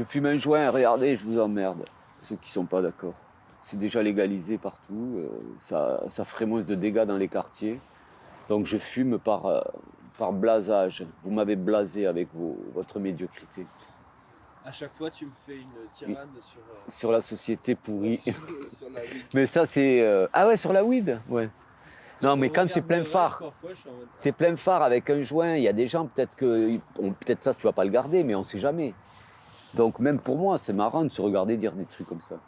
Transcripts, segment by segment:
Je fume un joint, regardez, je vous emmerde. Ceux qui ne sont pas d'accord. C'est déjà légalisé partout, ça ferait moins de dégâts dans les quartiers. Donc je fume par blasage. Vous m'avez blasé avec votre médiocrité. À chaque fois, tu me fais une tirade sur la société pourrie. sur la weed. Mais ça, c'est... Ah ouais, sur la weed. Ouais. Non, mais quand t'es plein phare, t'es plein phare avec un joint, il y a des gens, peut-être ça, tu vas pas le garder, mais on sait jamais. Donc même pour moi, c'est marrant de se regarder dire des trucs comme ça.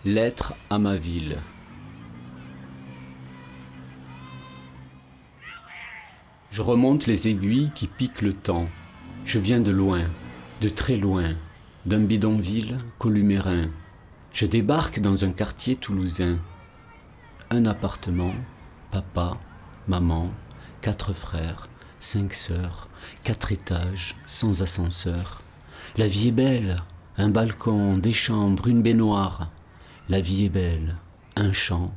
Lettre à ma ville. Je remonte les aiguilles qui piquent le temps. Je viens de loin, de très loin, d'un bidonville columérin. Je débarque dans un quartier toulousain. Un appartement, papa, maman, 4 frères, 5 sœurs, 4 étages, sans ascenseur. La vie est belle, un balcon, des chambres, une baignoire. La vie est belle, un champ,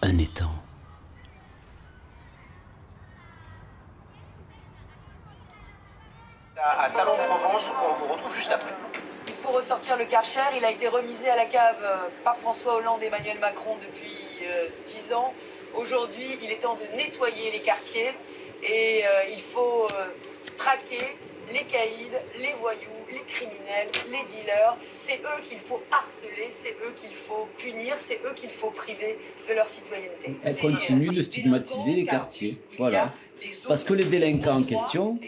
un étang. À Salon-de-Provence, on vous retrouve juste après. Il faut ressortir le Karcher, il a été remisé à la cave par François Hollande et Emmanuel Macron depuis 10 ans. Aujourd'hui, il est temps de nettoyer les quartiers et il faut traquer les caïds, les voyous, les criminels, les dealers. C'est eux qu'il faut harceler, c'est eux qu'il faut punir, c'est eux qu'il faut priver de leur citoyenneté. Elle continue de stigmatiser les quartiers, voilà. Parce que les délinquants en question,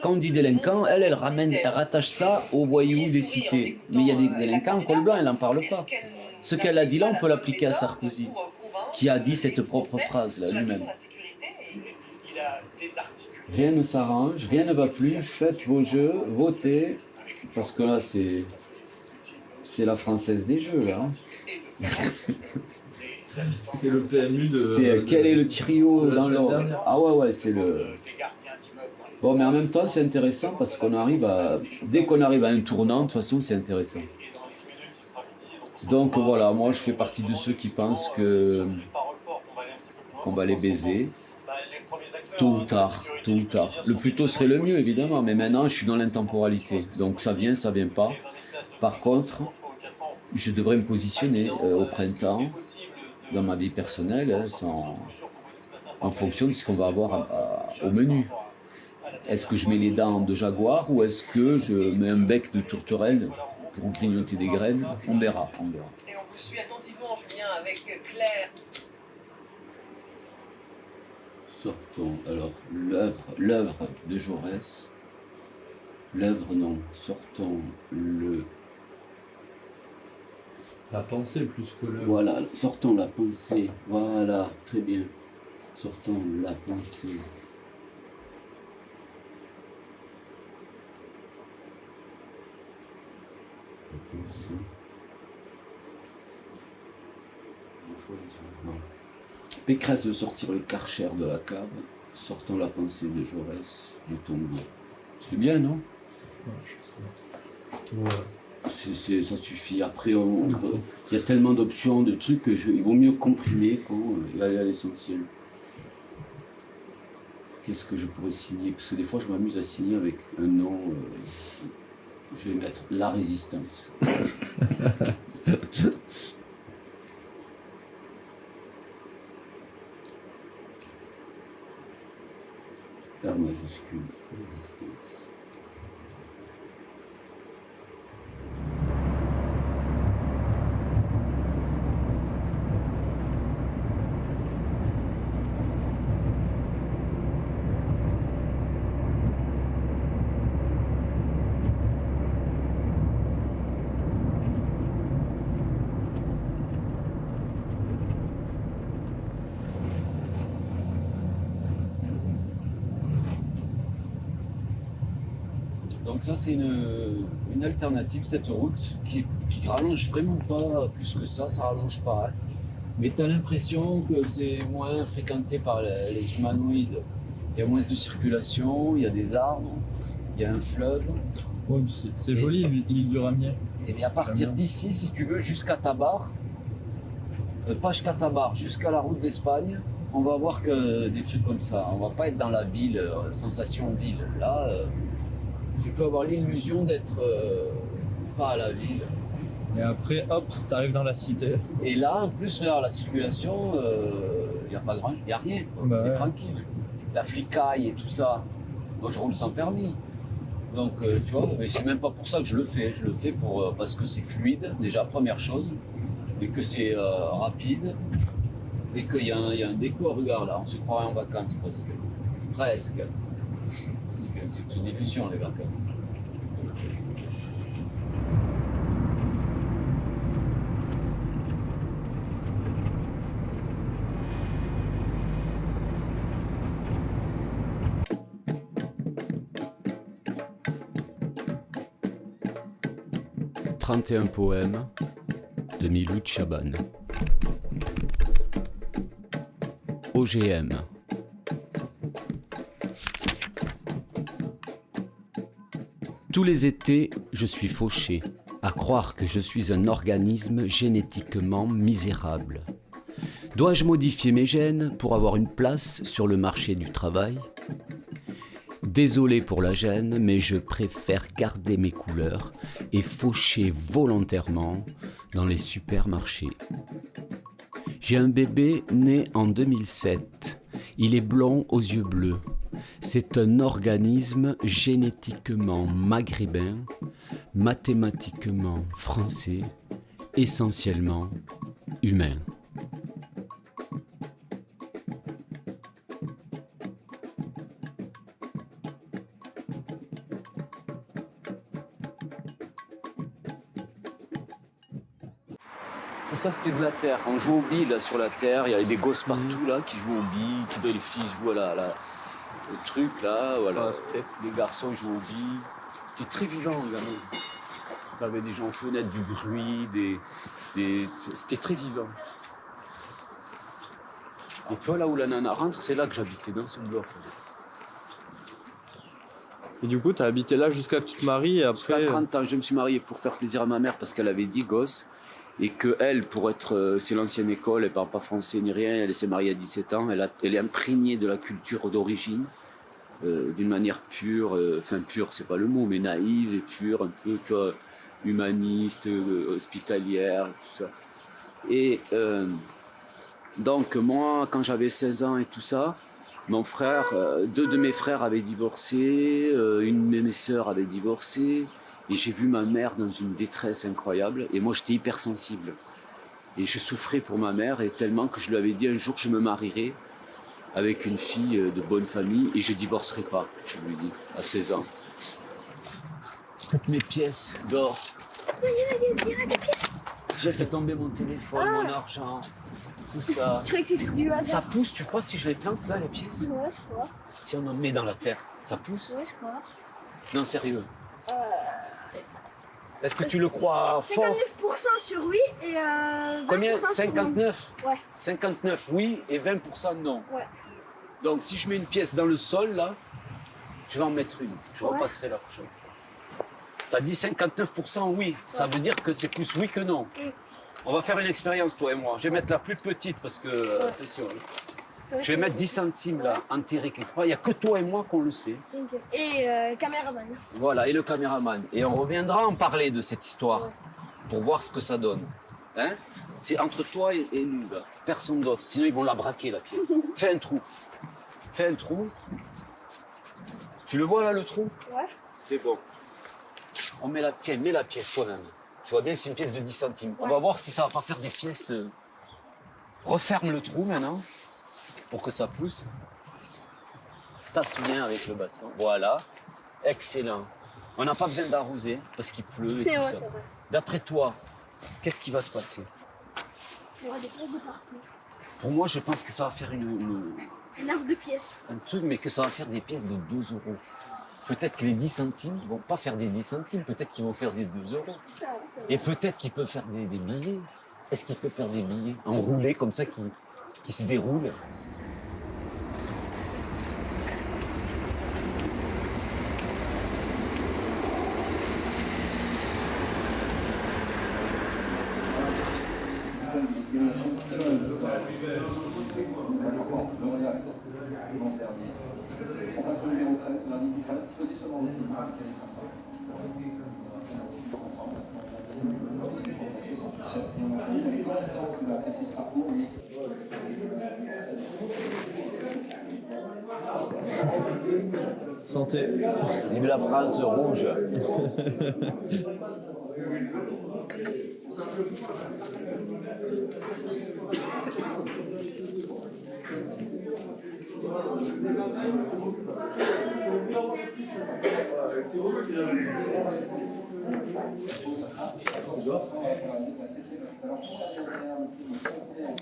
quand on dit délinquants, elle rattache ça aux voyous des cités. Mais il y a des délinquants en col blanc, elle n'en parle pas. Ce qu'elle a dit là, on peut l'appliquer à Sarkozy, qui a dit cette propre phrase-là lui-même. Rien ne s'arrange, rien ne va plus, faites vos jeux, votez, parce que là, c'est la française des jeux, là. C'est le PMU de... C'est quel est le trio dans l'ordre? Ah ouais, c'est le... Bon, mais en même temps, c'est intéressant parce qu'on arrive à... Dès qu'on arrive à un tournant, de toute façon, c'est intéressant. Donc voilà, moi, je fais partie de ceux qui pensent qu'on va les baiser. Tôt ou tard, tôt ou tard. Le plus tôt serait le mieux, évidemment, mais maintenant, je suis dans l'intemporalité. Donc ça vient pas. Par contre, je devrais me positionner au printemps, dans ma vie personnelle, en fonction de ce qu'on va avoir au menu. Est-ce que je mets les dents de jaguar ou est-ce que je mets un bec de tourterelle pour grignoter des graines? On verra. Et on vous suit attentivement, Julien, avec Claire. Sortons, alors, l'œuvre de Jaurès. L'œuvre, non. Sortons La pensée plus que l'œuvre. Voilà, sortons la pensée. Voilà, très bien. Sortons la pensée. La pensée. Non. Pécresse veut sortir le Karcher de la cave. Sortons la pensée de Jaurès du tombeau. C'est bien, non? Ça suffit. Après, il y a tellement d'options, de trucs il vaut mieux comprimer et aller à l'essentiel. Qu'est-ce que je pourrais signer? Parce que des fois, je m'amuse à signer avec un nom. Je vais mettre La Résistance. R majuscule, Résistance. Donc ça c'est une alternative, cette route qui rallonge vraiment pas plus que ça rallonge pas. Mais tu as l'impression que c'est moins fréquenté par les humanoïdes. Il y a moins de circulation, il y a des arbres, il y a un fleuve. Ouais, c'est joli l'île du Ramier. Et bien à partir d'ici, si tu veux, jusqu'à Tabar, pas jusqu'à Tabar, jusqu'à la route d'Espagne, on va voir que des trucs comme ça. On va pas être dans la ville, sensation ville. Là, tu peux avoir l'illusion d'être pas à la ville. Et après, hop, t'arrives dans la cité. Et là, en plus, regarde, la circulation, il n'y a pas grand, il n'y a rien. Bah T'es ouais. tranquille. La flicaille et tout ça, moi je roule sans permis. Donc, tu vois, mais c'est même pas pour ça que je le fais. Je le fais parce que c'est fluide, déjà, première chose, et que c'est rapide, et qu'il y a un décor. Regarde là, on se croirait en vacances presque. Presque. Parce que c'est une illusion, les vacances. « 31 poèmes » de Miloud Chaban. OGM. Tous les étés, je suis fauché, à croire que je suis un organisme génétiquement misérable. Dois-je modifier mes gènes pour avoir une place sur le marché du travail ? Désolé pour la gêne, mais je préfère garder mes couleurs et faucher volontairement dans les supermarchés. J'ai un bébé né en 2007. Il est blond aux yeux bleus. C'est un organisme génétiquement maghrébin, mathématiquement français, essentiellement humain. Ça c'était de la terre. On joue aux billes là sur la terre, il y avait des gosses partout là qui jouent aux billes, les filles jouent au truc là, voilà. Les garçons jouent aux billes. C'était très vivant, gamin. Il y avait des gens aux fenêtres, du bruit, c'était très vivant. Et toi là où la nana rentre, c'est là que j'habitais, dans ce bloc. Et du coup, t'as habité là jusqu'à que tu te maries et après... Jusqu'à 30 ans, je me suis marié pour faire plaisir à ma mère parce qu'elle avait 10 gosses. Et qu'elle, pour être, c'est l'ancienne école, elle parle pas français ni rien, elle s'est mariée à 17 ans, elle est imprégnée de la culture d'origine, d'une manière pure, pure c'est pas le mot, mais naïve et pure, un peu, tu vois, humaniste, hospitalière, tout ça. Et donc moi, quand j'avais 16 ans et tout ça, mon frère, deux de mes frères avaient divorcé, une de mes sœurs avait divorcé, et j'ai vu ma mère dans une détresse incroyable, et moi j'étais hypersensible. Et je souffrais pour ma mère, et tellement que je lui avais dit un jour je me marierai avec une fille de bonne famille, et je divorcerai pas, je lui ai dit, à 16 ans. Toutes mes pièces d'or. Il y en a des pièces. J'ai fait tomber mon téléphone, mon argent, tout ça. Tu croyais que c'était du hasard? Ça pousse, tu crois, si je les plante là, les pièces? Ouais, je crois. Si on en met dans la terre, ça pousse? Ouais, je crois. Non, sérieux. Est-ce que tu le crois fort? 59% sur oui et 20% Combien? sur non. 59? Ouais. 59 oui et 20% non. Ouais. Donc si je mets une pièce dans le sol là, je vais en mettre une. Je repasserai la prochaine fois. T'as dit 59% oui. Ça veut dire que c'est plus oui que non. Oui. On va faire une expérience toi et moi. Je vais mettre la plus petite parce que, attention, je vais mettre 10 centimes là, enterré quelque part. Il n'y a que toi et moi qu'on le sait. Et caméraman. Voilà, et le caméraman. Et on reviendra en parler de cette histoire pour voir ce que ça donne. Hein? C'est entre toi et nous, là. Personne d'autre. Sinon, ils vont la braquer, la pièce. Fais un trou. Fais un trou. Tu le vois là, le trou? Ouais. C'est bon. On met la... Tiens, mets la pièce toi-même. Tu vois bien, c'est une pièce de 10 centimes. On va voir si ça va pas faire des pièces. Referme le trou maintenant pour que ça pousse. Tasse bien avec le bâton. Voilà. Excellent. On n'a pas besoin d'arroser parce qu'il pleut et tout ça. D'après toi, qu'est-ce qui va se passer? Il y aura des pièces de partout. Pour moi, je pense que ça va faire Un arbre de pièces. un truc, mais que ça va faire des pièces de 2 euros. Peut-être que les 10 centimes ne vont pas faire des 10 centimes, peut-être qu'ils vont faire des 2 euros. Et peut-être qu'ils peuvent faire des billets. Est-ce qu'ils peuvent faire des billets enroulés comme ça qui se déroulent? Santé. Vive la France rouge.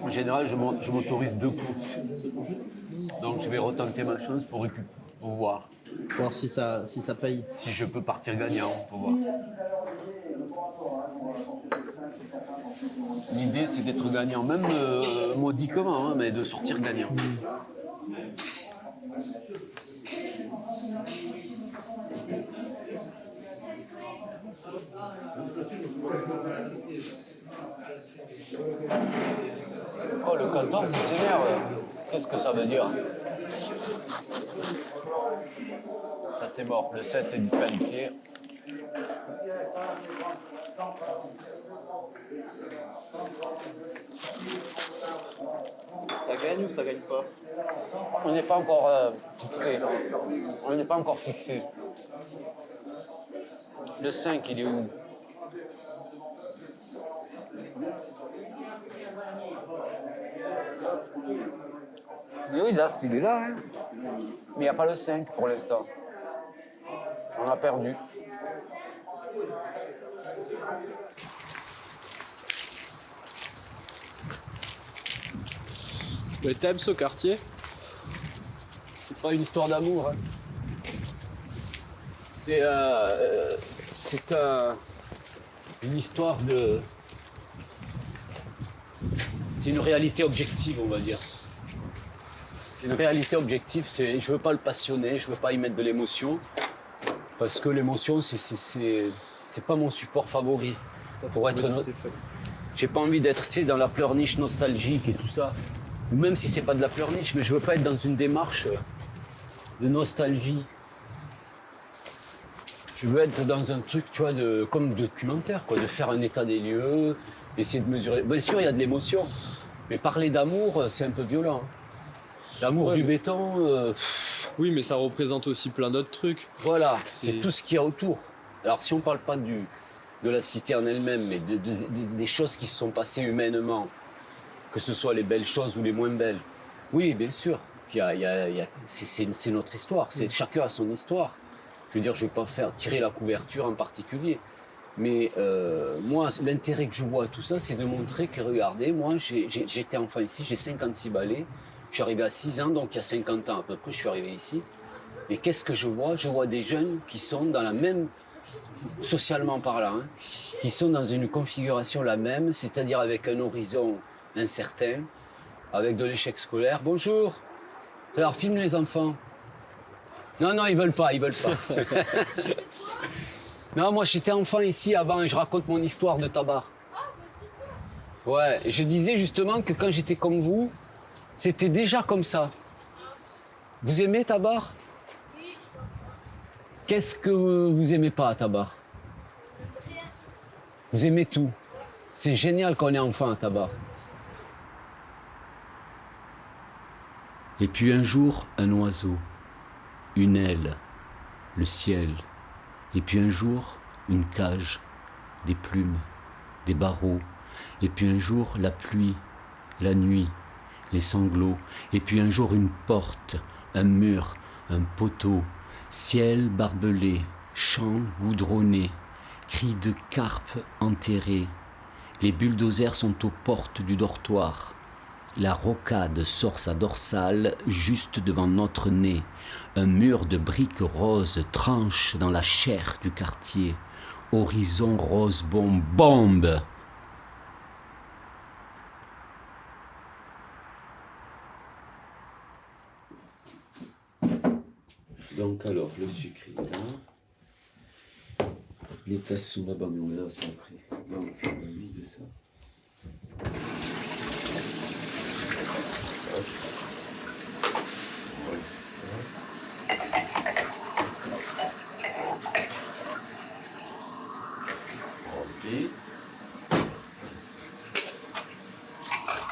En général, je m'autorise 2 pouces. Donc je vais retenter ma chance pour voir Voir si ça paye. si je peux partir gagnant. Pour voir. L'idée, c'est d'être gagnant, même modiquement, hein, mais de sortir gagnant. Oh, le 14, il s'énerve. Qu'est-ce que ça veut dire? Ça, c'est mort. Le 7 est disqualifié. Ça gagne ou ça gagne pas? On n'est pas encore fixé. On n'est pas encore fixé. Le 5, il est où? Oui, là, il est là. Hein. Mais il n'y a pas le 5 pour l'instant. On a perdu. Mais t'aimes ce quartier? C'est pas une histoire d'amour. Hein. C'est une histoire de... C'est une réalité objective, on va dire. C'est une réalité objective, je veux pas le passionner, je veux pas y mettre de l'émotion. Parce que l'émotion, c'est pas mon support favori. Pour être... J'ai pas envie d'être, tu sais, dans la pleurniche nostalgique et tout ça. Ou même si c'est pas de la pleurniche, mais je veux pas être dans une démarche de nostalgie. Je veux être dans un truc, tu vois, comme documentaire, quoi, de faire un état des lieux, essayer de mesurer. Bien sûr, il y a de l'émotion, mais parler d'amour, c'est un peu violent. L'amour du béton. Oui, mais ça représente aussi plein d'autres trucs. Voilà, c'est tout ce qu'il y a autour. Alors, si on parle pas de la cité en elle-même, mais des choses qui se sont passées humainement, que ce soit les belles choses ou les moins belles. Oui, bien sûr, c'est notre histoire. Chacun a son histoire. Je veux dire, je ne vais pas tirer la couverture en particulier. Mais moi, l'intérêt que je vois à tout ça, c'est de montrer que, regardez, moi, j'étais enfant ici, j'ai 56 balais. Je suis arrivé à 6 ans, donc il y a 50 ans à peu près, je suis arrivé ici. Et qu'est-ce que je vois? Je vois des jeunes qui sont dans la même, socialement parlant, hein, qui sont dans une configuration la même, c'est-à-dire avec un horizon incertain, avec de l'échec scolaire. Bonjour. Alors, filme les enfants. Non, ils veulent pas. Non, moi j'étais enfant ici avant et je raconte mon histoire de Tabar. Ouais, et je disais justement que quand j'étais comme vous, c'était déjà comme ça. Vous aimez Tabar? Oui, ça. Qu'est-ce que vous aimez pas à Tabar? Vous aimez tout. C'est génial qu'on est enfant à Tabar. Et puis un jour, un oiseau, une aile, le ciel. Et puis un jour, une cage, des plumes, des barreaux. Et puis un jour, la pluie, la nuit, les sanglots. Et puis un jour, une porte, un mur, un poteau, ciel barbelé, champs goudronnés, cris de carpes enterrés. Les bulldozers sont aux portes du dortoir. La rocade sort sa dorsale juste devant notre nez. Un mur de briques roses tranche dans la chair du quartier. Horizon rose bombe. Donc alors, le sucre est là. Les tasses sont là-bas, mais on verra ça après. Donc, on vide ça.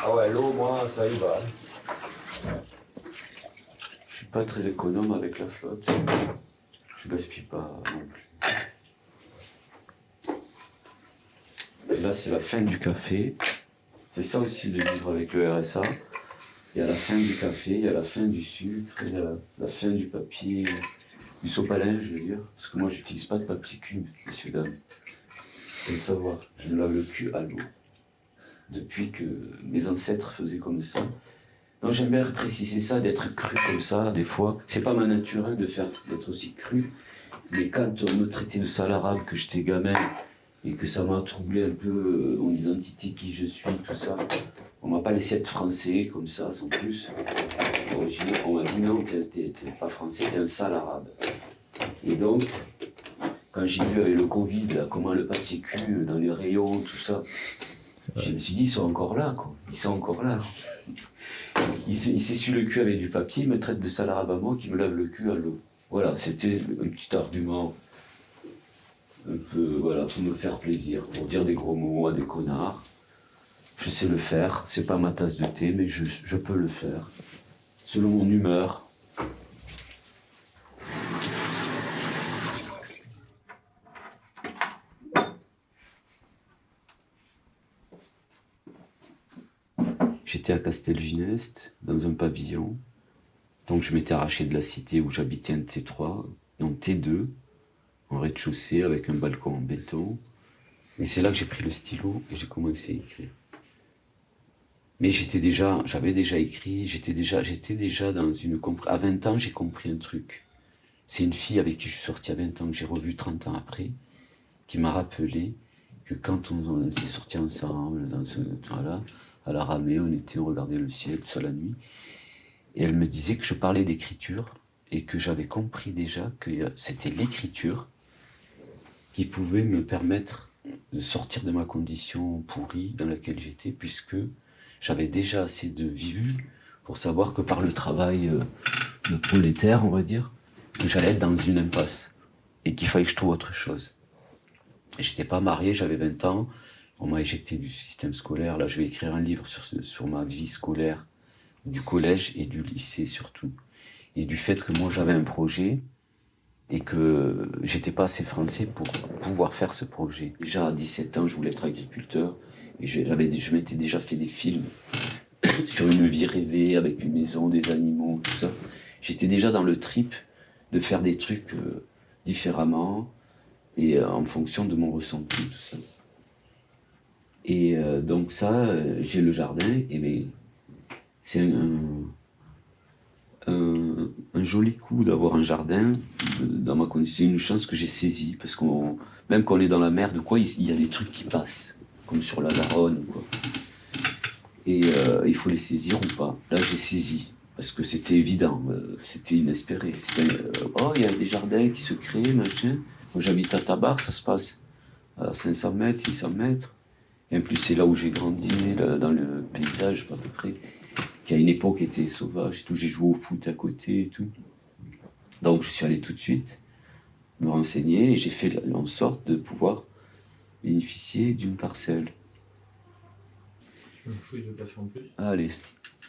Ah ouais, l'eau, moi, ça y va. Je suis pas très économe avec la flotte. Je gaspille pas non plus. Et là, c'est la fin du café. C'est ça aussi de vivre avec le RSA. Il y a la fin du café, il y a la fin du sucre, il y a la fin du papier, du sopalin, je veux dire. Parce que moi, j'utilise pas de papier cube, messieurs, dames. Il faut le savoir. Je me lave le cul à l'eau. Depuis que mes ancêtres faisaient comme ça. Donc j'aime bien préciser ça, d'être cru comme ça, des fois. C'est pas ma nature hein, d'être aussi cru. Mais quand on me traitait de sale arabe, que j'étais gamin, et que ça m'a troublé un peu mon identité, qui je suis, tout ça, on m'a pas laissé être français comme ça, sans plus. On m'a dit non, t'es pas français, t'es un sale arabe. Et donc, quand j'ai vu avec le Covid, là, comment le papier cul dans les rayons, tout ça, je me suis dit, ils sont encore là, quoi. Ils sont encore là. Il s'essuie le cul avec du papier, il me traite de sale arabe à moi, qui me lave le cul à l'eau. Voilà, c'était un petit argument, un peu, voilà, pour me faire plaisir, pour dire des gros mots à des connards. Je sais le faire, c'est pas ma tasse de thé, mais je peux le faire, selon mon humeur. J'étais à Castelginest, dans un pavillon. Donc je m'étais arraché de la cité où j'habitais un T3, donc T2, en rez-de-chaussée, avec un balcon en béton. Et c'est là que j'ai pris le stylo et j'ai commencé à écrire. Mais j'avais déjà écrit, j'étais déjà dans une... À 20 ans, j'ai compris un truc. C'est une fille avec qui je suis sorti à 20 ans, que j'ai revu 30 ans après, qui m'a rappelé que quand on était sortis ensemble, dans ce temps-là, à la ramée, on regardait le ciel, tout ça la nuit. Et elle me disait que je parlais d'écriture et que j'avais compris déjà que c'était l'écriture qui pouvait me permettre de sortir de ma condition pourrie dans laquelle j'étais, puisque j'avais déjà assez de vue pour savoir que par le travail de prolétaire, on va dire, que j'allais être dans une impasse et qu'il fallait que je trouve autre chose. J'étais pas marié, j'avais 20 ans, on m'a éjecté du système scolaire. Là, je vais écrire un livre sur ma vie scolaire, du collège et du lycée surtout. Et du fait que moi, j'avais un projet et que j'étais pas assez français pour pouvoir faire ce projet. Déjà, à 17 ans, je voulais être agriculteur et je m'étais déjà fait des films sur une vie rêvée, avec une maison, des animaux, tout ça. J'étais déjà dans le trip de faire des trucs différemment et en fonction de mon ressenti, tout ça. Et donc ça, j'ai le jardin, et c'est un joli coup d'avoir un jardin dans ma condition. C'est une chance que j'ai saisie, parce que même quand on est dans la merde, quoi, il y a des trucs qui passent, comme sur la Garonne, quoi. Et il faut les saisir ou pas. Là, j'ai saisi, parce que c'était évident, c'était inespéré. Oh, il y a des jardins qui se créent, machin. Moi, j'habite à Tabar, ça se passe à 500 mètres, 600 mètres. Et en plus, c'est là où j'ai grandi, là, dans le paysage, à peu près, qui à une époque était sauvage et tout. J'ai joué au foot à côté et tout. Donc, je suis allé tout de suite me renseigner et j'ai fait en sorte de pouvoir bénéficier d'une parcelle. Un chouille de café en plus. Allez,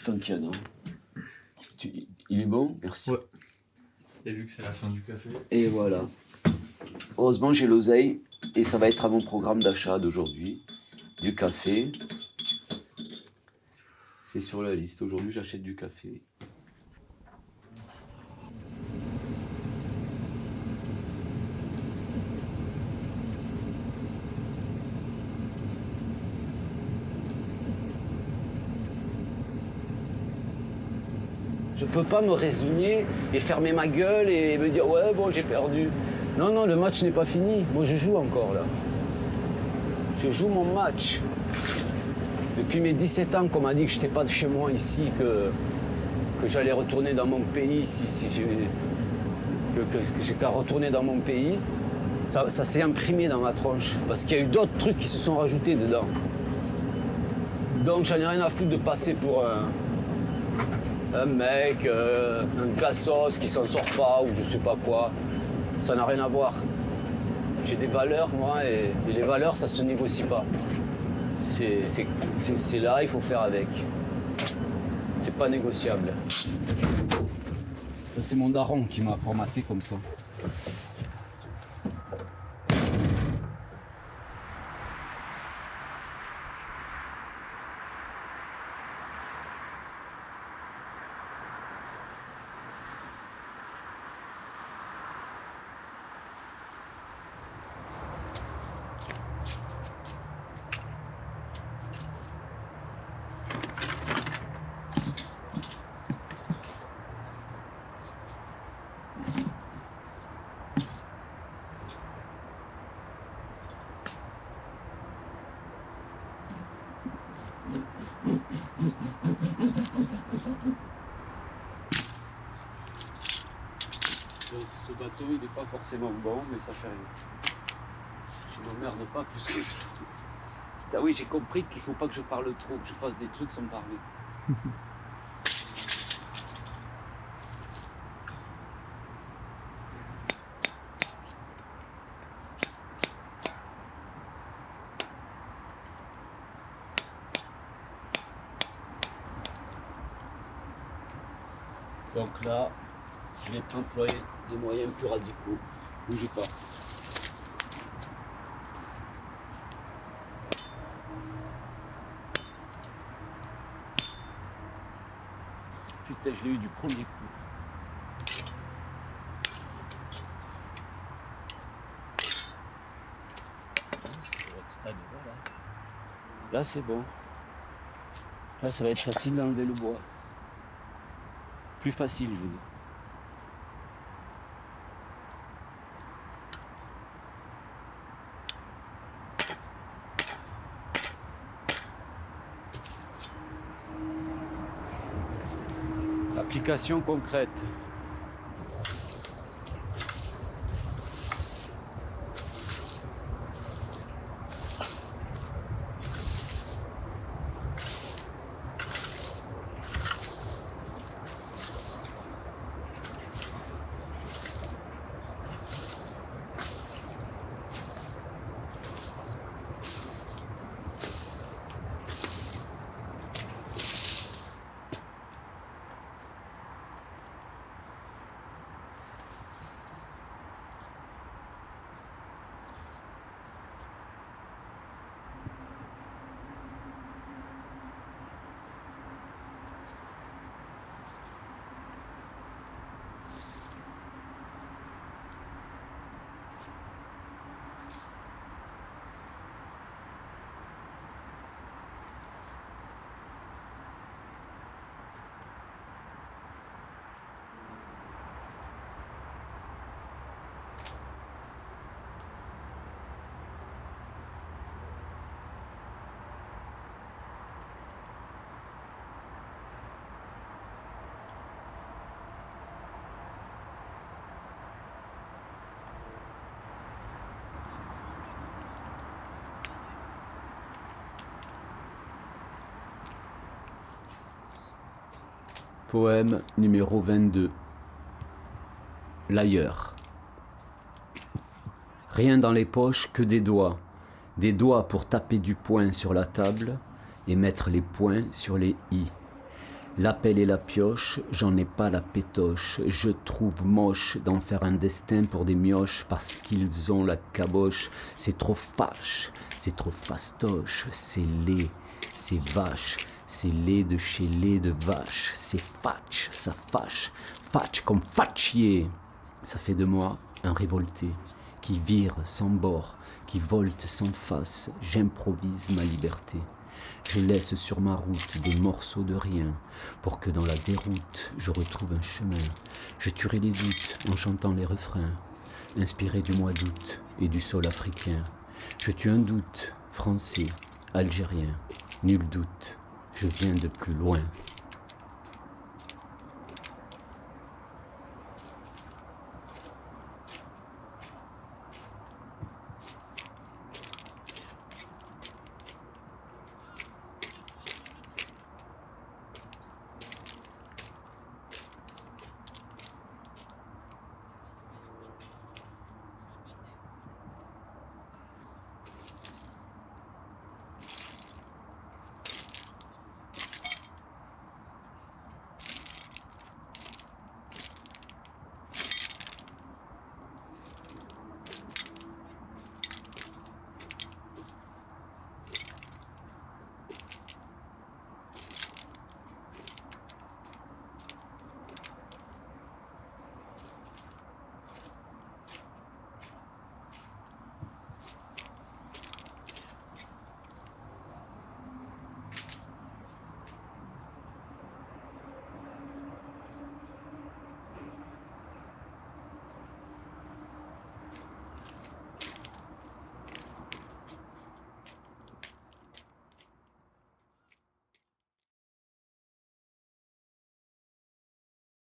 tant qu'il y en a. Il est bon? Merci. Ouais. Et vu que c'est la fin du café. Et voilà. Heureusement, j'ai l'oseille et ça va être à mon programme d'achat d'aujourd'hui. Du café. C'est sur la liste. Aujourd'hui, j'achète du café. Je peux pas me résigner et fermer ma gueule et me dire ouais bon j'ai perdu. Non, non, le match n'est pas fini. Moi je joue encore là. Je joue mon match. Depuis mes 17 ans qu'on m'a dit que j'étais pas de chez moi ici, que j'allais retourner dans mon pays, que j'ai qu'à retourner dans mon pays, ça s'est imprimé dans ma tronche. Parce qu'il y a eu d'autres trucs qui se sont rajoutés dedans. Donc j'en ai rien à foutre de passer pour un mec, un cassos qui s'en sort pas ou je sais pas quoi. Ça n'a rien à voir. J'ai des valeurs, moi, et les valeurs, ça se négocie pas. c'est là, il faut faire avec. C'est pas négociable. Ça, c'est mon daron qui m'a formaté comme ça. Donc, ce bateau, il n'est pas forcément bon, mais ça fait rien. Je m'emmerde pas plus que ça. Ah oui, j'ai compris qu'il faut pas que je parle trop, que je fasse des trucs sans parler. Donc là, je vais employer des moyens plus radicaux. Bougez pas. Putain, je l'ai eu du premier coup. Là, c'est bon. Là, ça va être facile d'enlever le bois. Plus facile, je veux dire. Application concrète. Poème numéro 22. L'ailleurs. Rien dans les poches que des doigts pour taper du poing sur la table et mettre les poings sur les i. L'appel et la pioche, j'en ai pas la pétoche. Je trouve moche d'en faire un destin pour des mioches parce qu'ils ont la caboche. C'est trop fâche, c'est trop fastoche, c'est laid, c'est vache. C'est lait de chez lait de vache, c'est fatch, ça fâche, fatch comme fatchier. Ça fait de moi un révolté, qui vire sans bord, qui volte sans face. J'improvise ma liberté. Je laisse sur ma route des morceaux de rien, pour que dans la déroute, je retrouve un chemin. Je tuerai les doutes en chantant les refrains, inspiré du mois d'août et du sol africain. Je tue un doute, français, algérien, nul doute. Je viens de plus loin.